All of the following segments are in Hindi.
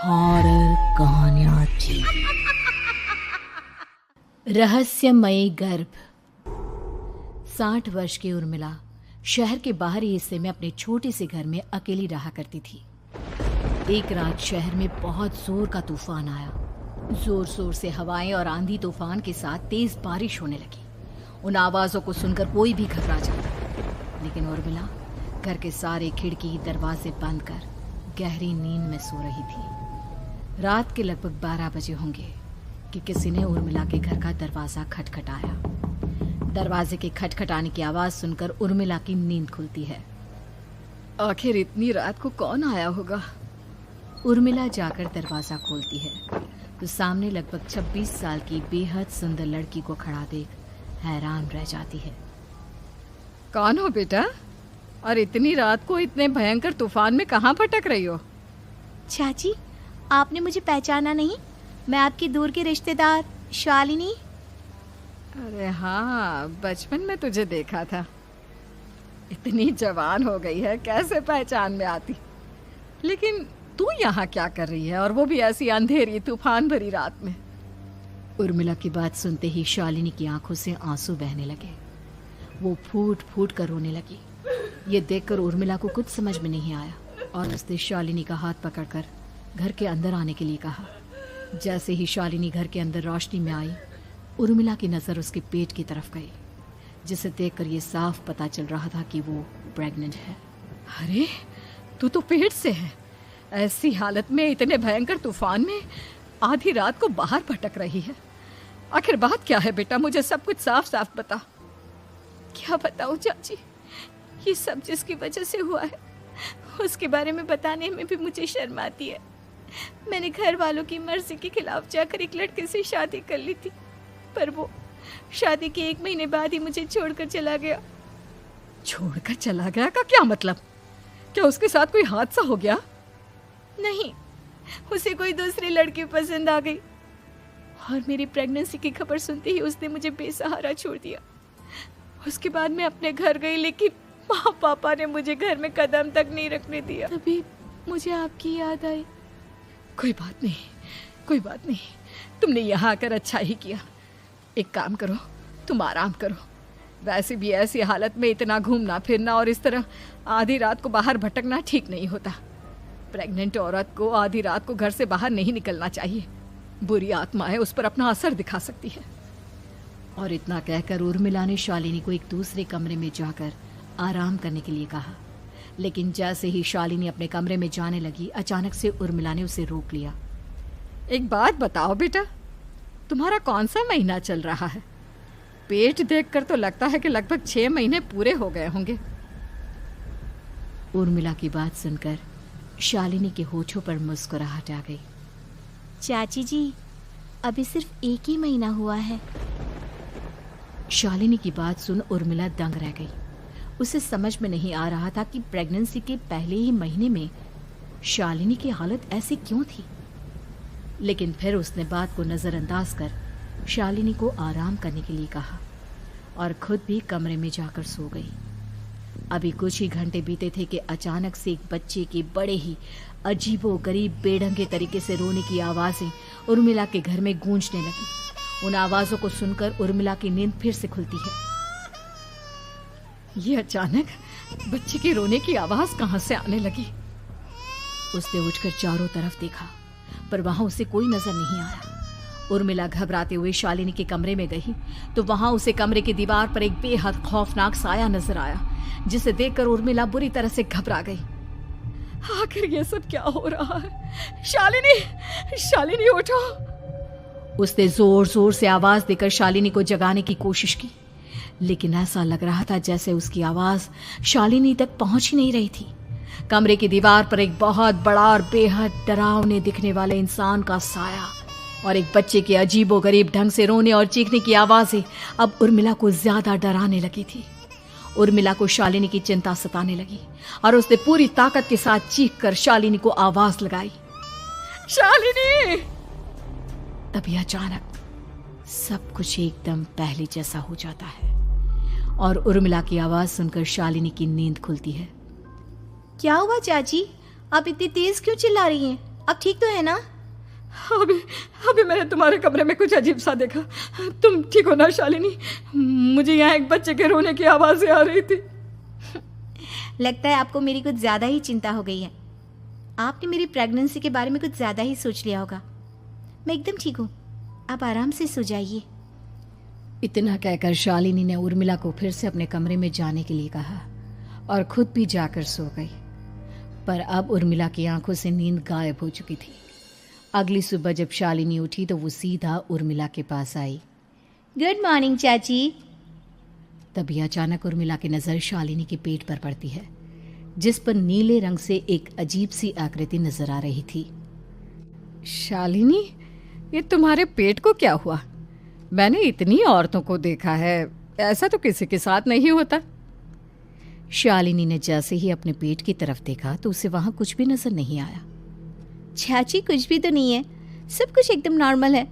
हॉरर कहानियां थी। रहस्यमयी गर्भ। 60 वर्ष की उर्मिला शहर के बाहरी हिस्से में अपने छोटे से घर में अकेली रहा करती थी। एक रात शहर में बहुत जोर का तूफान आया। जोर जोर से हवाएं और आंधी तूफान के साथ तेज बारिश होने लगी। उन आवाजों को सुनकर कोई भी घबरा जाता, लेकिन उर्मिला घर के सारे खिड़की दरवाजे बंद कर गहरी नींद में सो रही थी। रात के लगभग 12 बजे होंगे कि किसी ने उर्मिला के घर का दरवाजा खटखटाया। दरवाजे के खटखटाने की आवाज सुनकर उर्मिला की नींद खुलती है। आखिर इतनी रात को कौन आया होगा? उर्मिला जाकर दरवाजा खोलती है तो सामने लगभग 26 साल की बेहद सुंदर लड़की को खड़ा देख हैरान रह जाती है। कौन हो बेटा, और इतनी रात को इतने भयंकर तूफान में कहाँ भटक रही हो? चाची, आपने मुझे पहचाना नहीं? मैं आपकी दूर की रिश्तेदार शालिनी। अरे हाँ, बचपन में तुझे देखा था। इतनी जवान हो गई है, कैसे पहचान में आती। लेकिन तू यहाँ क्या कर रही है, और वो भी ऐसी अंधेरी तूफान भरी रात में? उर्मिला की बात सुनते ही शालिनी की आंखों से आंसू बहने लगे। वो फूट फूट कर रोने लगी। ये देखकर उर्मिला को कुछ समझ में नहीं आया और उसने शालिनी का हाथ पकड़कर घर के अंदर आने के लिए कहा। जैसे ही शालिनी घर के अंदर रोशनी में आई, उर्मिला की नज़र उसके पेट की तरफ गई, जिसे देखकर ये साफ पता चल रहा था कि वो प्रेग्नेंट है। अरे, तू तो पेट से है। ऐसी हालत में इतने भयंकर तूफान में आधी रात को बाहर भटक रही है। आखिर बात क्या है बेटा, मुझे सब कुछ साफ साफ बता। क्या बताऊं चाची, ये सब जिसकी वजह से हुआ है उसके बारे में बताने में भी मुझे शर्म आती है। मैंने घर वालों की मर्जी के खिलाफ जाकर एक लड़के से शादी कर ली थी, पर वो शादी के 1 महीने बाद ही मुझे छोड़कर चला गया। छोड़कर चला गया का क्या मतलब? क्या उसके साथ कोई हादसा हो गया? नहीं, उसे कोई दूसरी लड़की पसंद आ गई और मेरी प्रेगनेंसी की खबर सुनते ही उसने मुझे बेसहारा छोड़ दिया। उसके बाद मैं अपने घर गई, लेकिन माँ पापा ने मुझे घर में कदम तक नहीं रखने दिया। तभी मुझे आपकी याद आई। कोई बात नहीं, कोई बात नहीं, तुमने यहाँ आकर अच्छा ही किया। एक काम करो, तुम आराम करो। वैसे भी ऐसी हालत में इतना घूमना फिरना और इस तरह आधी रात को बाहर भटकना ठीक नहीं होता। प्रेग्नेंट औरत को आधी रात को घर से बाहर नहीं निकलना चाहिए। बुरी आत्माएं उस पर अपना असर दिखा सकती है। और इतना कहकर उर्मिला ने शालिनी को एक दूसरे कमरे में जाकर आराम करने के लिए कहा। लेकिन जैसे ही शालिनी अपने कमरे में जाने लगी, अचानक से उर्मिला ने उसे रोक लिया। एक बात बताओ बेटा, तुम्हारा कौन सा महीना चल रहा है? पेट देखकर तो लगता है कि लगभग 6 महीने पूरे हो गए होंगे। उर्मिला की बात सुनकर शालिनी के होठों पर मुस्कुराहट आ गई। चाची जी, अभी सिर्फ 1 ही महीना हुआ है। शालिनी की बात सुन उर्मिला दंग रह गई। उसे समझ में नहीं आ रहा था कि प्रेगनेंसी के पहले ही महीने में शालिनी की हालत ऐसी क्यों थी। लेकिन फिर उसने बात को नज़रअंदाज कर शालिनी को आराम करने के लिए कहा और खुद भी कमरे में जाकर सो गई। अभी कुछ ही घंटे बीते थे कि अचानक से एक बच्चे के बड़े ही अजीबोगरीब बेढंगे तरीके से रोने की आवाज़ें उर्मिला के घर में गूंजने लगी। उन आवाज़ों को सुनकर उर्मिला की नींद फिर से खुलती है। ये अचानक बच्चे के रोने की आवाज़ कहाँ से आने लगी? उसने उठकर चारों तरफ देखा, पर वहां उसे कोई नजर नहीं आया। उर्मिला घबराते हुए शालिनी के कमरे में गई तो वहां उसे कमरे की दीवार पर एक बेहद खौफनाक साया नजर आया, जिसे देखकर उर्मिला बुरी तरह से घबरा गई। आखिर ये सब क्या हो रहा है? शालिनी, शालिनी उठो! उसने जोर जोर से आवाज देकर शालिनी को जगाने की कोशिश की, लेकिन ऐसा लग रहा था जैसे उसकी आवाज शालिनी तक पहुंच ही नहीं रही थी। कमरे की दीवार पर एक बहुत बड़ा और बेहद डरावने दिखने वाले इंसान का साया और एक बच्चे के अजीबोगरीब ढंग से रोने और चीखने की आवाजें अब उर्मिला को ज्यादा डराने लगी थी। उर्मिला को शालिनी की चिंता सताने लगी और उसने पूरी ताकत के साथ चीख कर शालिनी को आवाज लगाई, शालिनी! तभी अचानक सब कुछ एकदम पहले जैसा हो जाता है और उर्मिला की आवाज सुनकर शालिनी की नींद खुलती है। क्या हुआ चाची, आप इतनी तेज क्यों चिल्ला रही हैं? अब ठीक तो है ना? अभी अभी मैंने तुम्हारे कमरे में कुछ अजीब सा देखा। तुम ठीक हो ना शालिनी? मुझे यहाँ एक बच्चे के रोने की आवाज़ें आ रही थी। लगता है आपको मेरी कुछ ज़्यादा ही चिंता हो गई है। आपने मेरी प्रेगनेंसी के बारे में कुछ ज़्यादा ही सोच लिया होगा। मैं एकदम ठीक हूँ, आप आराम से सो जाइए। इतना कहकर शालिनी ने उर्मिला को फिर से अपने कमरे में जाने के लिए कहा और खुद भी जाकर सो गई। पर अब उर्मिला की आंखों से नींद गायब हो चुकी थी। अगली सुबह जब शालिनी उठी तो वो सीधा उर्मिला के पास आई। गुड मॉर्निंग चाची। तभी अचानक उर्मिला की नज़र शालिनी के पेट पर पड़ती है, जिस पर नीले रंग से एक अजीब सी आकृति नजर आ रही थी। शालिनी, ये तुम्हारे पेट को क्या हुआ? मैंने इतनी औरतों को देखा है, ऐसा तो किसी के साथ नहीं होता। शालिनी ने जैसे ही अपने पेट की तरफ देखा तो उसे वहां कुछ भी नजर नहीं आया। चाची कुछ भी तो नहीं है, सब कुछ एकदम नॉर्मल है।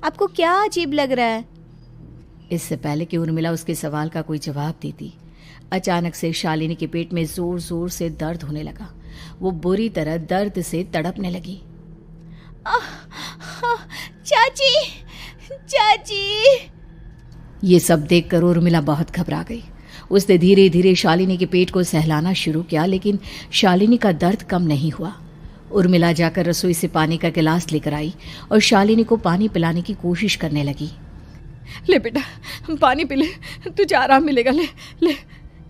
आपको क्या अजीब लग रहा है? इससे पहले कि उर्मिला उसके सवाल का कोई जवाब देती, अचानक से शालिनी के पेट में जोर जोर से दर्द होने लगा। वो बुरी तरह दर्द से तड़पने लगी। चाची, चाची। ये सब देखकर उर्मिला बहुत घबरा गई। उसने धीरे धीरे शालिनी के पेट को सहलाना शुरू किया, लेकिन शालिनी का दर्द कम नहीं हुआ। उर्मिला जाकर रसोई से पानी का गिलास लेकर आई और शालिनी को पानी पिलाने की कोशिश करने लगी। ले बेटा, पानी पी ले, तुझे आराम मिलेगा। ले ले।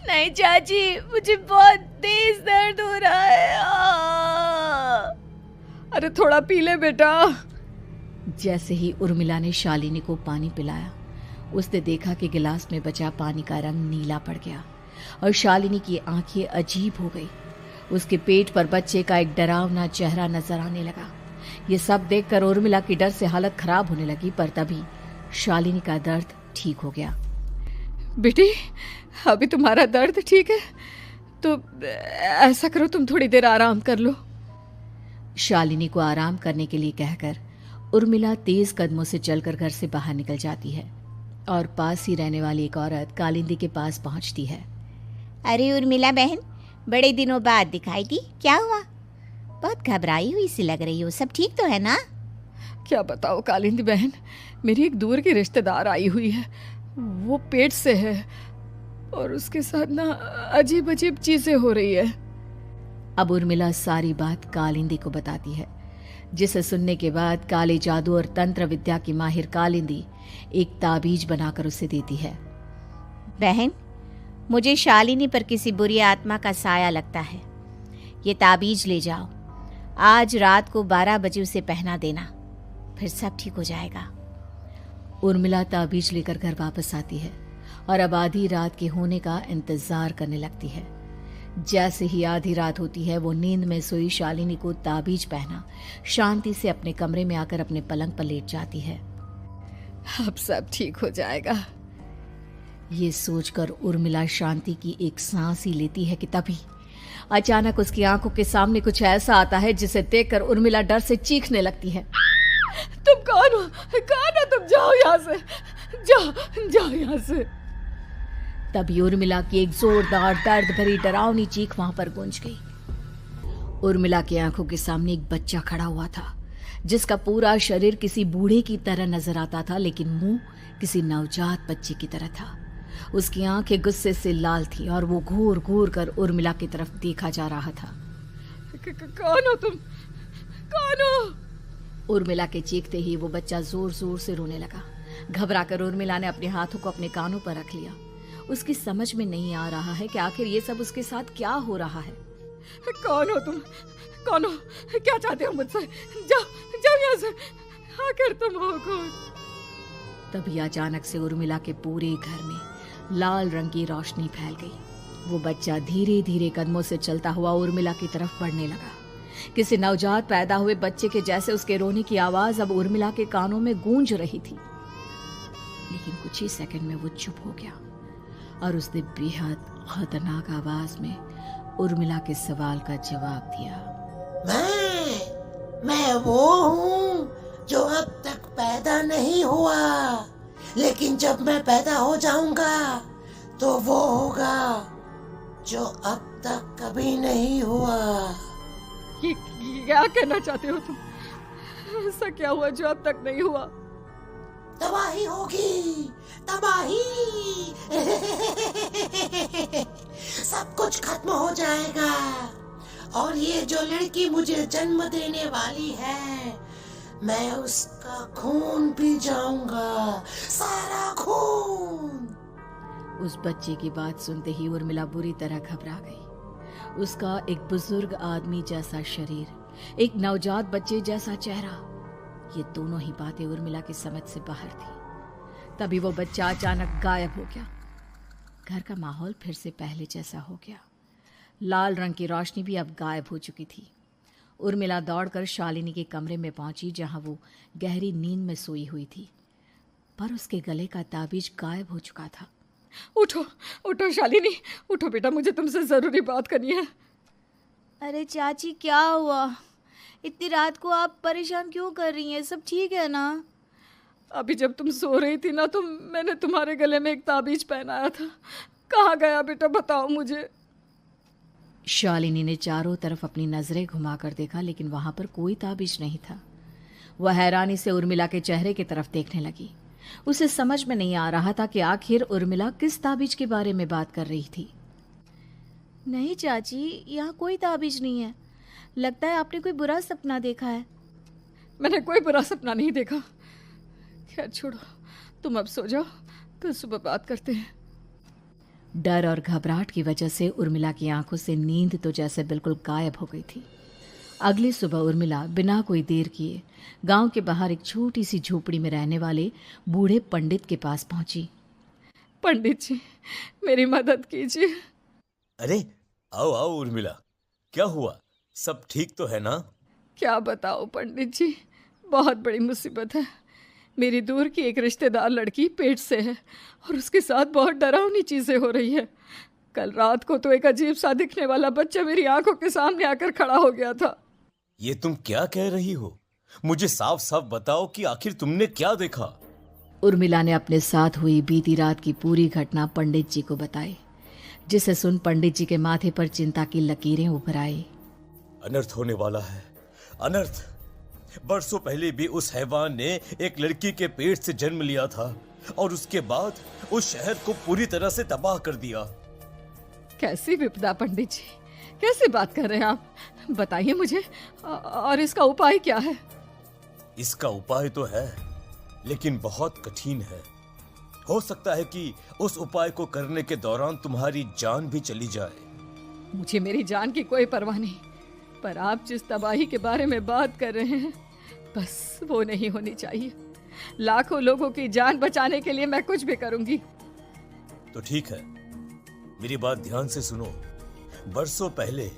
नहीं चाची, मुझे बहुत तेज दर्द हो रहा है। अरे थोड़ा पी ले बेटा। जैसे ही उर्मिला ने शालिनी को पानी पिलाया, उसने देखा कि गिलास में बचा पानी का रंग नीला पड़ गया और शालिनी की आंखें अजीब हो गई। उसके पेट पर बच्चे का एक डरावना चेहरा नजर आने लगा। ये सब देखकर उर्मिला की डर से हालत खराब होने लगी, पर तभी शालिनी का दर्द ठीक हो गया। बेटी, अभी तुम्हारा दर्द ठीक है तो ऐसा करो, तुम थोड़ी देर आराम कर लो। शालिनी को आराम करने के लिए कहकर उर्मिला तेज कदमों से चलकर घर से बाहर निकल जाती है और पास ही रहने वाली एक औरत कालिंदी के पास पहुंचती है। अरे उर्मिला बहन, बड़े दिनों बाद दिखाई दी, क्या हुआ? बहुत घबराई हुई सी लग रही हो, सब ठीक तो है ना? क्या बताओ कालिंदी बहन, मेरी एक दूर की रिश्तेदार आई हुई है। वो पेट से है और उसके साथ ना अजीब अजीब चीजें हो रही है। अब उर्मिला सारी बात कालिंदी को बताती है, जिसे सुनने के बाद काले जादू और तंत्र विद्या की माहिर कालिंदी एक ताबीज बनाकर उसे देती है। बहन, मुझे शालिनी पर किसी बुरी आत्मा का साया लगता है। ये ताबीज ले जाओ, आज रात को 12 बजे उसे पहना देना, फिर सब ठीक हो जाएगा। उर्मिला ताबीज लेकर घर वापस आती है और अब आधी रात के होने का इंतजार करने लगती है। जैसे ही आधी रात होती है, वो नींद में सोई शालिनी को ताबीज पहना शांति से अपने कमरे में आकर अपने पलंग पर लेट जाती है। अब सब ठीक हो जाएगा, ये सोचकर उर्मिला शांति की एक सांस ही लेती है कि तभी अचानक उसकी आंखों के सामने कुछ ऐसा आता है जिसे देखकर उर्मिला डर से चीखने लगती है। तुम कौन हो? कौन हो तुम? जाओ यहाँ से, जाओ जाओ यहाँ से। तभी उर्मिला की एक जोरदार दर्द भरी डरावनी चीख वहां पर गूंज गई। उर्मिला की आंखों के सामने एक बच्चा खड़ा हुआ था, जिसका पूरा शरीर किसी बूढ़े की तरह नजर आता था, लेकिन मुंह किसी नवजात बच्चे की तरह था। उसकी आंखें गुस्से से लाल थी और वो घूर घूर कर उर्मिला की तरफ देखा जा रहा था। कौन हो तुम? कौन हो? उर्मिला के चीखते ही वो बच्चा जोर जोर से रोने लगा। घबराकर उर्मिला ने अपने हाथों को अपने कानों पर रख लिया। उसकी समझ में नहीं आ रहा है कि आखिर ये सब उसके साथ क्या हो रहा है। कौन हो तुम? कौन हो? क्या चाहते हो मुझसे? जाओ जाओ यहाँ से, आखिर तुम हो कौन? तभी अचानक से उर्मिला के पूरे घर में लाल रंग की रोशनी फैल गई। वो बच्चा धीरे धीरे कदमों से चलता हुआ उर्मिला की तरफ बढ़ने लगा। किसी नवजात पैदा हुए बच्चे के जैसे उसके रोने की आवाज अब उर्मिला के कानों में गूंज रही थी। लेकिन कुछ ही सेकंड में वो चुप हो गया और उसने बेहद खतरनाक आवाज में उर्मिला के सवाल का जवाब दिया। मैं वो हूँ जो अब तक पैदा नहीं हुआ, लेकिन जब मैं पैदा हो जाऊंगा तो वो होगा जो अब तक कभी नहीं हुआ। क्या कहना चाहते हो तुम? ऐसा क्या हुआ जो अब तक नहीं हुआ? तबाही होगी, तबाही। सब कुछ खत्म हो जाएगा और ये जो लड़की मुझे जन्म देने वाली है, मैं उसका खून पी जाऊंगा, सारा खून। उस बच्चे की बात सुनते ही उर्मिला बुरी तरह घबरा गई। उसका एक बुजुर्ग आदमी जैसा शरीर, एक नवजात बच्चे जैसा चेहरा, ये दोनों ही बातें उर्मिला की समझ से बाहर थी। तभी वो बच्चा अचानक गायब हो गया। घर का माहौल फिर से पहले जैसा हो गया। लाल रंग की रोशनी भी अब गायब हो चुकी थी। उर्मिला दौड़कर शालिनी के कमरे में पहुंची, जहां वो गहरी नींद में सोई हुई थी, पर उसके गले का ताबीज गायब हो चुका था। उठो उठो शालिनी, उठो बेटा, मुझे तुमसे जरूरी बात करनी है। अरे चाची, क्या हुआ? इतनी रात को आप परेशान क्यों कर रही हैं? सब ठीक है ना? अभी जब तुम सो रही थी ना, तो मैंने तुम्हारे गले में एक ताबीज पहनाया था। कहाँ गया बेटा, बताओ मुझे। शालिनी ने चारों तरफ अपनी नजरें घुमाकर देखा, लेकिन वहां पर कोई ताबीज नहीं था। वह हैरानी से उर्मिला के चेहरे की तरफ देखने लगी। उसे समझ में नहीं आ रहा था कि आखिर उर्मिला किस ताबीज के बारे में बात कर रही थी। नहीं चाची, यहाँ कोई ताबीज नहीं है। लगता है आपने कोई बुरा सपना देखा है। मैंने कोई बुरा सपना नहीं देखा। खैर छोड़ो, तुम अब सो जाओ, कल सुबह बात करते हैं। डर और घबराहट की वजह से उर्मिला की आंखों से नींद तो जैसे बिल्कुल गायब हो गई थी। अगली सुबह उर्मिला बिना कोई देर किए गांव के बाहर एक छोटी सी झोपड़ी में रहने वाले बूढ़े पंडित के पास पहुंची। पंडित जी, मेरी मदद कीजिए। अरे आओ आओ उर्मिला, क्या हुआ? सब ठीक तो है ना? क्या बताओ पंडित जी, बहुत बड़ी मुसीबत है। मेरी दूर की एक रिश्तेदार लड़की पेट से है और उसके साथ बहुत डरावनी चीजें हो रही है। कल रात को तो एक अजीब सा दिखने वाला बच्चा मेरी आंखों के सामने आकर खड़ा हो गया था। ये तुम क्या कह रही हो? मुझे साफ साफ बताओ कि आखिर तुमने क्या देखा? उर्मिला ने अपने साथ हुई बीती रात की पूरी घटना पंडित जी को बताई, जिसे सुन पंडित जी के माथे पर चिंता की लकीरें उभर आई। अनर्थ होने वाला है, अनर्थ। बरसों पहले भी उस हैवान ने एक लड़की के पेट से जन्म लिया था और उसके बाद उस शहर को पूरी तरह से तबाह कर दिया। कैसी विपदा पंडित जी, कैसे बात कर रहे हैं आप? बताइए मुझे, और इसका उपाय क्या है? इसका उपाय तो है, लेकिन बहुत कठिन है। हो सकता है कि उस उपाय को करने के दौरान तुम्हारी जान भी चली जाए। मुझे मेरी जान की कोई परवाह नहीं, पर आप जिस तबाही के बारे में बात कर रहे हैं, बस वो नहीं होनी चाहिए। लाखों लोगों की जान बचाने के लिए मैं कुछ भी करूंगी। तो ठीक है, मेरी बात ध्यान से सुनो। बरसों पहले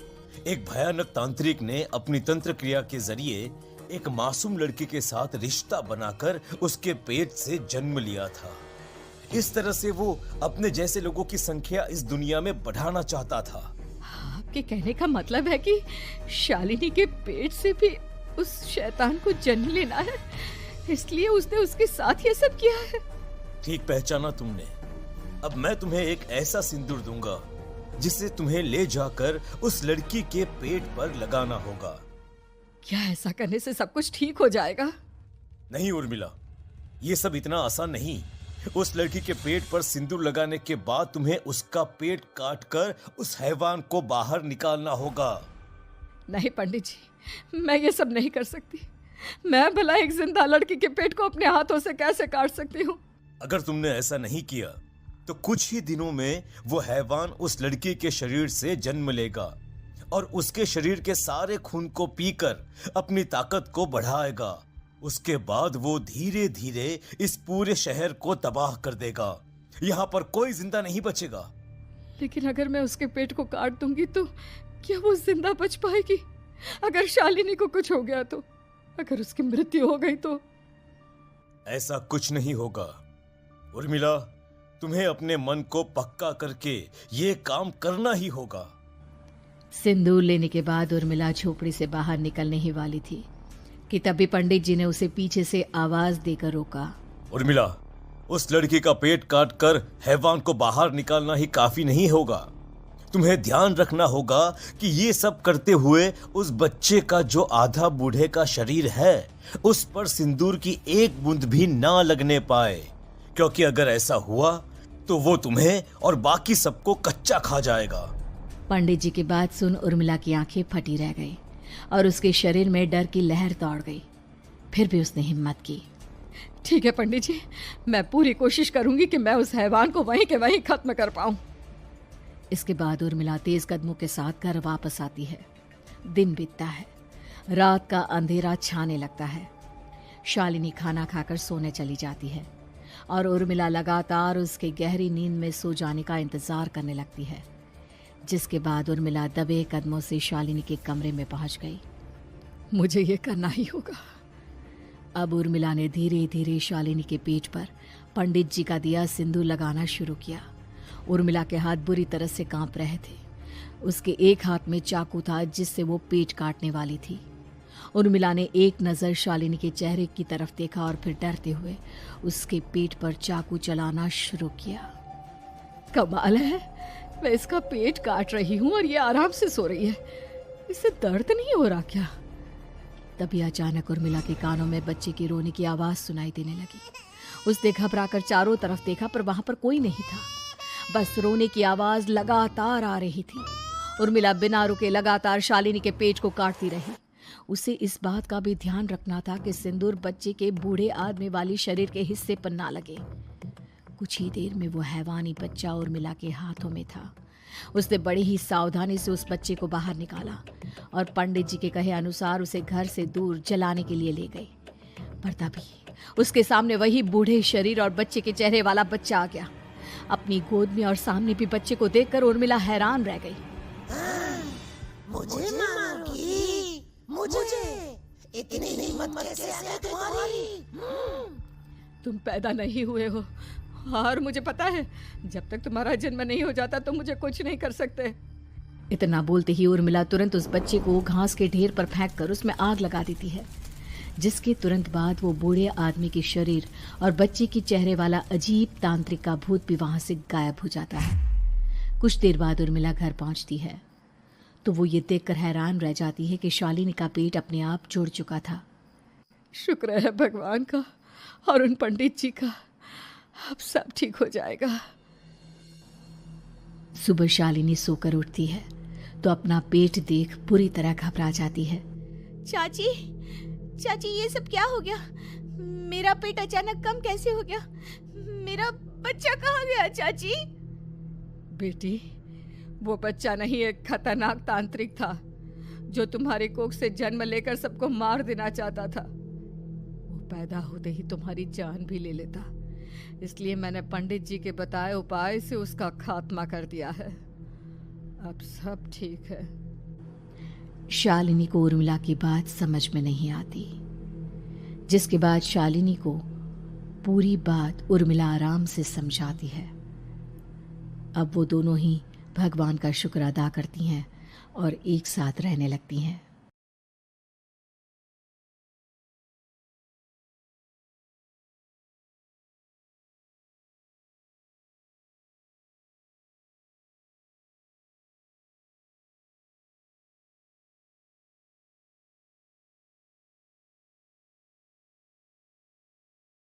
एक भयानक तांत्रिक ने अपनी तंत्र क्रिया के जरिए एक मासूम लड़की के साथ रिश्ता बनाकर उसके पेट से जन्म लिया था। इस तरह से वो अपने जैसे लोगों की संख्या इस दुनिया में बढ़ाना चाहता था। आपके कहने का मतलब है कि शालिनी के पेट से भी उस शैतान को जन्म लेना है, इसलिए उसने उसके साथ ये सब किया है। ठीक पहचाना तुमने। अब मैं तुम्हें एक ऐसा सिंदूर दूंगा जिसे तुम्हें ले जाकर उस लड़की के पेट पर लगाना होगा। क्या ऐसा करने से सब कुछ ठीक हो जाएगा? नहीं उर्मिला, ये सब इतना आसान नहीं। उस लड़की के पेट पर सिंदूर लगाने के बाद तुम्हें उसका पेट काटकर उस हैवान को बाहर निकालना होगा। नहीं पंडित जी, मैं ये सब नहीं कर सकती। मैं भला एक जिंदा लड़की के पेट को अपने हाथों से कैसे काट सकती हूँ? अगर तुमने ऐसा नहीं किया तो कुछ ही दिनों में वो हैवान उस लड़की के शरीर से जन्म लेगा और उसके शरीर के सारे खून को पीकर अपनी ताकत को बढ़ाएगा। उसके बाद वो धीरे धीरे इस पूरे शहर को तबाह कर देगा। यहाँ पर कोई जिंदा नहीं बचेगा। लेकिन अगर मैं उसके पेट को काट दूंगी तो क्या वो जिंदा बच पाएगी? अगर शालिनी को कुछ हो गया तो, अगर उसकी मृत्यु हो गई तो? ऐसा कुछ नहीं होगा उर्मिला, तुम्हें अपने मन को पक्का करके ये काम करना ही होगा। सिंदूर लेने के बाद उर्मिला झोपड़ी से बाहर निकलने ही वाली थी कि तभी पंडित जी ने उसे पीछे से आवाज देकर रोका। उर्मिला, उस लड़की का पेट काटकर हैवान को बाहर निकालना ही काफी नहीं होगा। तुम्हें ध्यान रखना होगा कि ये सब करते हुए उस बच्चे का जो आधा बूढ़े का शरीर है उस पर सिंदूर की एक बूंद भी ना लगने पाए, क्योंकि अगर ऐसा हुआ तो वो तुम्हें और बाकी सबको कच्चा खा जाएगा। पंडित जी की बात सुन उर्मिला की आंखें फटी रह गई और उसके शरीर में डर की लहर दौड़ गई। फिर भी उसने हिम्मत की। ठीक है पंडित जी, मैं पूरी कोशिश करूंगी कि मैं उस हैवान को वहीं के वहीं खत्म कर पाऊं। इसके बाद उर्मिला तेज कदमों के साथ घर वापस आती है। दिन बीतता है, रात का अंधेरा छाने लगता है। शालिनी खाना खाकर सोने चली जाती है और उर्मिला लगातार उसके गहरी नींद में सो जाने का इंतजार करने लगती है, जिसके बाद उर्मिला दबे कदमों से शालिनी के कमरे में पहुंच गई। मुझे ये करना ही होगा। अब उर्मिला ने धीरे धीरे शालिनी के पेट पर पंडित जी का दिया सिंदूर लगाना शुरू किया। उर्मिला के हाथ बुरी तरह से कांप रहे थे। उसके एक हाथ में चाकू था जिससे वो पेट काटने वाली थी। उर्मिला ने एक नज़र शालिनी के चेहरे की तरफ देखा और फिर डरते हुए उसके पेट पर चाकू चलाना शुरू किया। कमाल है, मैं इसका पेट काट रही हूँ और ये आराम से सो रही है। इसे दर्द नहीं हो रहा क्या? तभी अचानक उर्मिला के कानों में बच्चे की रोने की आवाज सुनाई देने लगी। उसने घबराकर चारों तरफ देखा पर वहां पर कोई नहीं था, बस रोने की आवाज लगातार आ रही थी। उर्मिला बिना रुके लगातार शालिनी के पेट को काटती रही। उसे इस बात का भी ध्यान रखना था कि सिंदूर बच्चे के बूढ़े आदमी वाली शरीर के हिस्से पर ना लगे। कुछ ही देर में वो हैवानी बच्चा उर्मिला के हाथों में था। उसने बड़ी ही सावधानी से उस बच्चे को बाहर निकाला और पंडित जी के कहे अनुसार उसे घर से दूर जलाने के लिए ले गई। पर तभी उसके सामने वही बूढ़े शरीर और बच्चे के चेहरे वाला बच्चा आ गया। अपनी गोद में और सामने भी बच्चे को देखकर उर्मिला हैरान रह गई। मुझे मारोगी? मुझे इतनी हिम्मत कैसे आ गई तुम्हारी? तुम पैदा नहीं हुए हो और मुझे पता है जब तक तुम्हारा जन्म नहीं हो जाता तो मुझे कुछ नहीं कर सकते। इतना बोलते ही उर्मिला तुरंत उस बच्चे को घास के ढेर पर फेंक कर उसमें आग लगा देती है, जिसके तुरंत बाद वो बूढ़े आदमी के शरीर और बच्चे के चेहरे वाला अजीब तांत्रिक का भूत भी वहां से गायब हो जाता है। कुछ देर बाद उर्मिला घर पहुंचती है तो वो ये देखकर हैरान रह जाती है कि शालिनी का पेट अपने आप जुड़ चुका था। शुक्र है भगवान का और उन पंडित जी का, अब सब ठीक हो जाएगा। सुबह शालिनी सोकर उठती है तो अपना पेट देख पूरी तरह घबरा जाती है। चाची, चाची ये सब क्या हो गया? मेरा पेट अचानक कम कैसे हो गया? मेरा बच्चा कहाँ गया चाची? बेटी, वो बच्चा नहीं, एक खतरनाक तांत्रिक था जो तुम्हारी कोख से जन्म लेकर सबको मार देना चाहता था। वो पैदा होते ही तुम्हारी जान भी ले लेता, इसलिए मैंने पंडित जी के बताए उपाय से उसका खात्मा कर दिया है। अब सब ठीक है। शालिनी को उर्मिला की बात समझ में नहीं आती, जिसके बाद शालिनी को पूरी बात उर्मिला आराम से समझाती है। अब वो दोनों ही भगवान का शुक्र अदा करती हैं और एक साथ रहने लगती हैं।